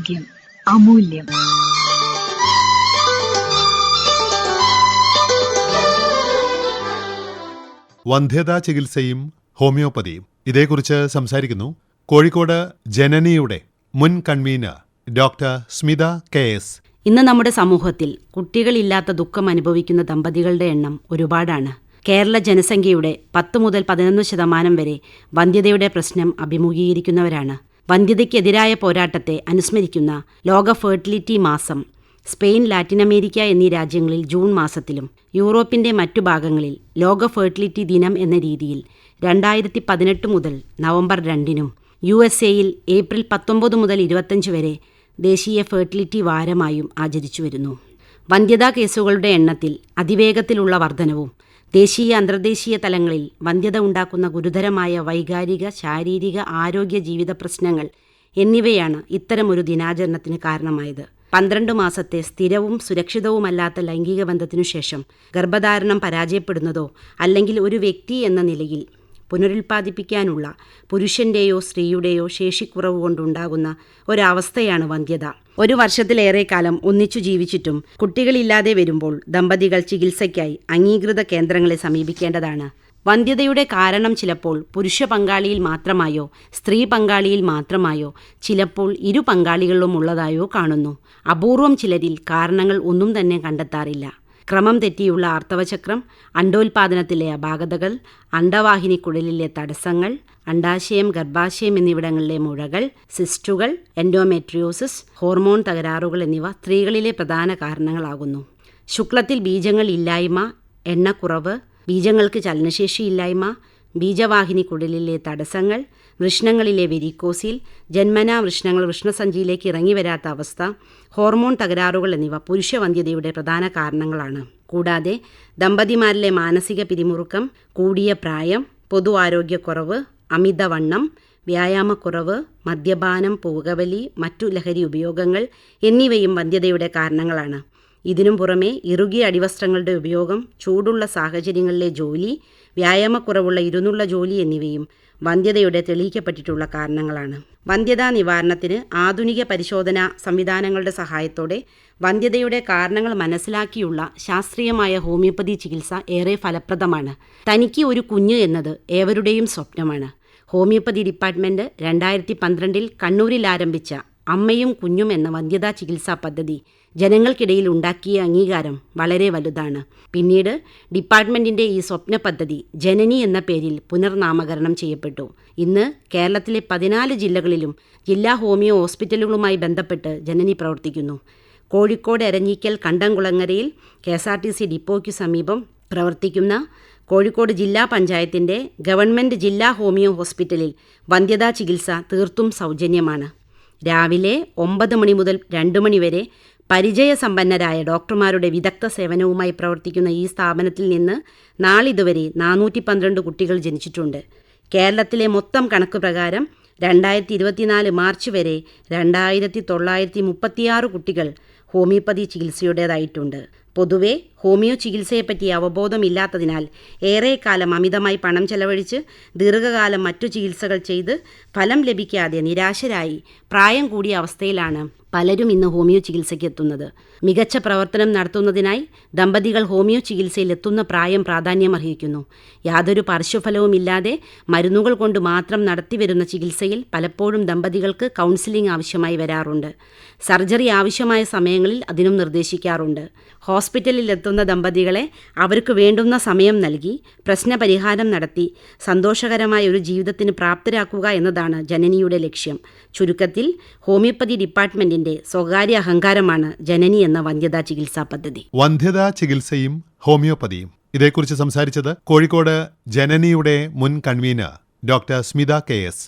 ആരോഗ്യം അമൂല്യം. വന്ധ്യതാ ചികിത്സയും ഹോമിയോപ്പതിയും ഇതേക്കുറിച്ച് സംസാരിക്കുന്നു കോഴിക്കോട് ജനനിയുടെ മുൻ കൺവീനർ ഡോക്ടർ സ്മിത KS. ഇന്ന് നമ്മുടെ സമൂഹത്തിൽ കുട്ടികളില്ലാത്ത ദുഃഖം അനുഭവിക്കുന്ന ദമ്പതികളുടെ എണ്ണം ഒരുപാടാണ്. കേരള ജനസംഖ്യയുടെ 10 മുതൽ 11% വരെ വന്ധ്യതയുടെ പ്രശ്നം അഭിമുഖീകരിക്കുന്നവരാണ്. വന്ധ്യതയ്ക്കെതിരായ പോരാട്ടത്തെ അനുസ്മരിക്കുന്ന ലോക ഫെർട്ടിലിറ്റി മാസം സ്പെയിൻ, ലാറ്റിൻ അമേരിക്ക എന്നീ രാജ്യങ്ങളിൽ ജൂൺ മാസത്തിലും യൂറോപ്പിന്റെ മറ്റു ഭാഗങ്ങളിൽ ലോക ഫെർട്ടിലിറ്റി ദിനം എന്ന രീതിയിൽ 2018 മുതൽ നവംബർ 2-നും USA-യിൽ ഏപ്രിൽ 19 മുതൽ 25 വരെ ദേശീയ ഫെർട്ടിലിറ്റി വാരമായും ആചരിച്ചു വരുന്നു. വന്ധ്യതാ കേസുകളുടെ എണ്ണത്തിൽ അതിവേഗത്തിലുള്ള വർധനവും ദേശീയ അന്തർദേശീയ തലങ്ങളിൽ വന്ധ്യത ഉണ്ടാക്കുന്ന ഗുരുതരമായ വൈകാരിക, ശാരീരിക, ആരോഗ്യ ജീവിത പ്രശ്നങ്ങൾ എന്നിവയാണ് ഇത്തരമൊരു ദിനാചരണത്തിന് കാരണമായത്. 12 മാസത്തെ സ്ഥിരവും സുരക്ഷിതവുമല്ലാത്ത ലൈംഗിക ബന്ധത്തിനു ശേഷം ഗർഭധാരണം പരാജയപ്പെടുന്നതോ അല്ലെങ്കിൽ ഒരു വ്യക്തി എന്ന നിലയിൽ പുനരുൽപ്പാദിപ്പിക്കാനുള്ള പുരുഷന്റെയോ സ്ത്രീയുടെയോ ശേഷിക്കുറവ് കൊണ്ടുണ്ടാകുന്ന ഒരവസ്ഥയാണ് വന്ധ്യത. 1 വർഷത്തിലേറെ കാലം ഒന്നിച്ചു ജീവിച്ചിട്ടും കുട്ടികളില്ലാതെ വരുമ്പോൾ ദമ്പതികൾ ചികിത്സയ്ക്കായി അംഗീകൃത കേന്ദ്രങ്ങളെ സമീപിക്കേണ്ടതാണ്. വന്ധ്യതയുടെ കാരണം ചിലപ്പോൾ പുരുഷ പങ്കാളിയിൽ മാത്രമായോ സ്ത്രീ പങ്കാളിയിൽ മാത്രമായോ ചിലപ്പോൾ ഇരു പങ്കാളികളിലും ഉള്ളതായോ കാണുന്നു. അപൂർവം ചിലരിൽ കാരണങ്ങൾ ഒന്നും തന്നെ കണ്ടെത്താറില്ല. ക്രമം തെറ്റിയുള്ള ആർത്തവചക്രം, അണ്ഡോൽപാദനത്തിലെ അപാകതകൾ, അണ്ഡവാഹിനിക്കുഴലിലെ തടസ്സങ്ങൾ, അണ്ഡാശയം, ഗർഭാശയം എന്നിവിടങ്ങളിലെ മുഴകൾ, സിസ്റ്റുകൾ, എൻഡോമെട്രിയോസിസ്, ഹോർമോൺ തകരാറുകൾ എന്നിവ സ്ത്രീകളിലെ പ്രധാന കാരണങ്ങളാകുന്നു. ശുക്ലത്തിൽ ബീജങ്ങൾ ഇല്ലായ്മ, എണ്ണക്കുറവ്, ബീജങ്ങൾക്ക് ചലനശേഷിയില്ലായ്മ, ബീജവാഹിനിക്കുഴലിലെ തടസ്സങ്ങൾ, വൃഷ്ണങ്ങളിലെ വെരിക്കോസിൽ, ജന്മനാ വൃഷ്ണങ്ങൾ വൃഷ്ണസഞ്ചിയിലേക്ക് ഇറങ്ങിവരാത്ത അവസ്ഥ, ഹോർമോൺ തകരാറുകൾ എന്നിവ പുരുഷവന്ധ്യതയുടെ പ്രധാന കാരണങ്ങളാണ്. കൂടാതെ ദമ്പതിമാരിലെ മാനസിക പിരിമുറുക്കം, കൂടിയ പ്രായം, പൊതു ആരോഗ്യക്കുറവ്, അമിതവണ്ണം, വ്യായാമക്കുറവ്, മദ്യപാനം, പുകവലി, മറ്റു ലഹരി ഉപയോഗങ്ങൾ എന്നിവയും വന്ധ്യതയുടെ കാരണങ്ങളാണ്. ഇതിനും പുറമെ ഇറുകിയ അടിവസ്ത്രങ്ങളുടെ ഉപയോഗം, ചൂടുള്ള സാഹചര്യങ്ങളിലെ ജോലി, വ്യായാമക്കുറവുള്ള ഇരുന്നുള്ള ജോലി എന്നിവയും വന്ധ്യതയുടെ തെളിയിക്കപ്പെട്ടിട്ടുള്ള കാരണങ്ങളാണ്. വന്ധ്യതാ നിവാരണത്തിന് ആധുനിക പരിശോധനാ സംവിധാനങ്ങളുടെ സഹായത്തോടെ വന്ധ്യതയുടെ കാരണങ്ങൾ മനസ്സിലാക്കിയുള്ള ശാസ്ത്രീയമായ ഹോമിയോപ്പതി ചികിത്സ ഏറെ ഫലപ്രദമാണ്. തനിക്ക് ഒരു കുഞ്ഞ് എന്നത് ഏവരുടെയും സ്വപ്നമാണ്. ഹോമിയോപ്പതി ഡിപ്പാർട്ട്മെൻറ്റ് 2012 കണ്ണൂരിൽ ആരംഭിച്ച അമ്മയും കുഞ്ഞും എന്ന വന്ധ്യതാ ചികിത്സാ പദ്ധതി ജനങ്ങൾക്കിടയിൽ ഉണ്ടാക്കിയ അംഗീകാരം വളരെ വലുതാണ്. പിന്നീട് ഡിപ്പാർട്ട്മെൻറ്റിൻ്റെ ഈ സ്വപ്ന പദ്ധതി ജനനി എന്ന പേരിൽ പുനർനാമകരണം ചെയ്യപ്പെട്ടു. ഇന്ന് കേരളത്തിലെ 14 ജില്ലകളിലും ജില്ലാ ഹോമിയോ ഹോസ്പിറ്റലുകളുമായി ബന്ധപ്പെട്ട് ജനനി പ്രവർത്തിക്കുന്നു. കോഴിക്കോട് എരഞ്ഞിക്കൽ കണ്ടംകുളങ്ങരയിൽ KSRTC ഡിപ്പോയ്ക്കു സമീപം പ്രവർത്തിക്കുന്ന കോഴിക്കോട് ജില്ലാ പഞ്ചായത്തിൻ്റെ ഗവൺമെൻറ് ജില്ലാ ഹോമിയോ ഹോസ്പിറ്റലിൽ വന്ധ്യതാ ചികിത്സ തീർത്തും സൗജന്യമാണ്. രാവിലെ 9 മണി മുതൽ 2 മണി വരെ പരിചയസമ്പന്നരായ ഡോക്ടർമാരുടെ വിദഗ്ധ സേവനവുമായി പ്രവർത്തിക്കുന്ന ഈ സ്ഥാപനത്തിൽ നിന്ന് നാളിതുവരെ 412 കുട്ടികൾ ജനിച്ചിട്ടുണ്ട്. കേരളത്തിലെ മൊത്തം കണക്ക് പ്രകാരം 2024 മാർച്ച് വരെ 2936 കുട്ടികൾ ഹോമിയോപ്പതി ചികിത്സയുടേതായിട്ടുണ്ട്. പൊതുവെ ഹോമിയോ ചികിത്സയെപ്പറ്റി അവബോധമില്ലാത്തതിനാൽ ഏറെക്കാലം അമിതമായി പണം ചെലവഴിച്ച് ദീർഘകാലം മറ്റു ചികിത്സകൾ ചെയ്ത് ഫലം ലഭിക്കാതെ നിരാശരായി പ്രായം കൂടിയ അവസ്ഥയിലാണ് പലരും ഇന്ന് ഹോമിയോ ചികിത്സയ്ക്ക് എത്തുന്നത്. മികച്ച പ്രവർത്തനം നടത്തുന്നതിനായി ദമ്പതികൾ ഹോമിയോ ചികിത്സയിൽ എത്തുന്ന പ്രായം പ്രാധാന്യമർഹിക്കുന്നു. യാതൊരു പാർശ്വഫലവുമില്ലാതെ മരുന്നുകൾ കൊണ്ട് മാത്രം നടത്തിവരുന്ന ചികിത്സയിൽ പലപ്പോഴും ദമ്പതികൾക്ക് കൗൺസിലിംഗ് ആവശ്യമായി വരാറുണ്ട്. സർജറി ആവശ്യമായ സമയങ്ങളിൽ അതിനും നിർദ്ദേശിക്കാറുണ്ട്. ഹോസ്പിറ്റലിൽ എത്തുന്ന ദമ്പതികളെ അവർക്ക് വേണ്ടുന്ന സമയം നൽകി പ്രശ്നപരിഹാരം നടത്തി സന്തോഷകരമായ ഒരു ജീവിതത്തിന് പ്രാപ്തരാക്കുക എന്നതാണ് ജനനിയുടെ ലക്ഷ്യം. ചുരുക്കത്തിൽ ഹോമിയോപ്പതി ഡിപ്പാർട്ട്മെന്റിന്റെ സ്വകാര്യ അഹങ്കാരമാണ് ജനനി എന്ന വന്ധ്യതാ ചികിത്സാ പദ്ധതി. വന്ധ്യതാ ചികിത്സയും ഹോമിയോപ്പതിയും ഇതേക്കുറിച്ച് സംസാരിച്ചത് കോഴിക്കോട് ജനനിയുടെ മുൻ കൺവീനർ ഡോക്ടർ സ്മിത KS.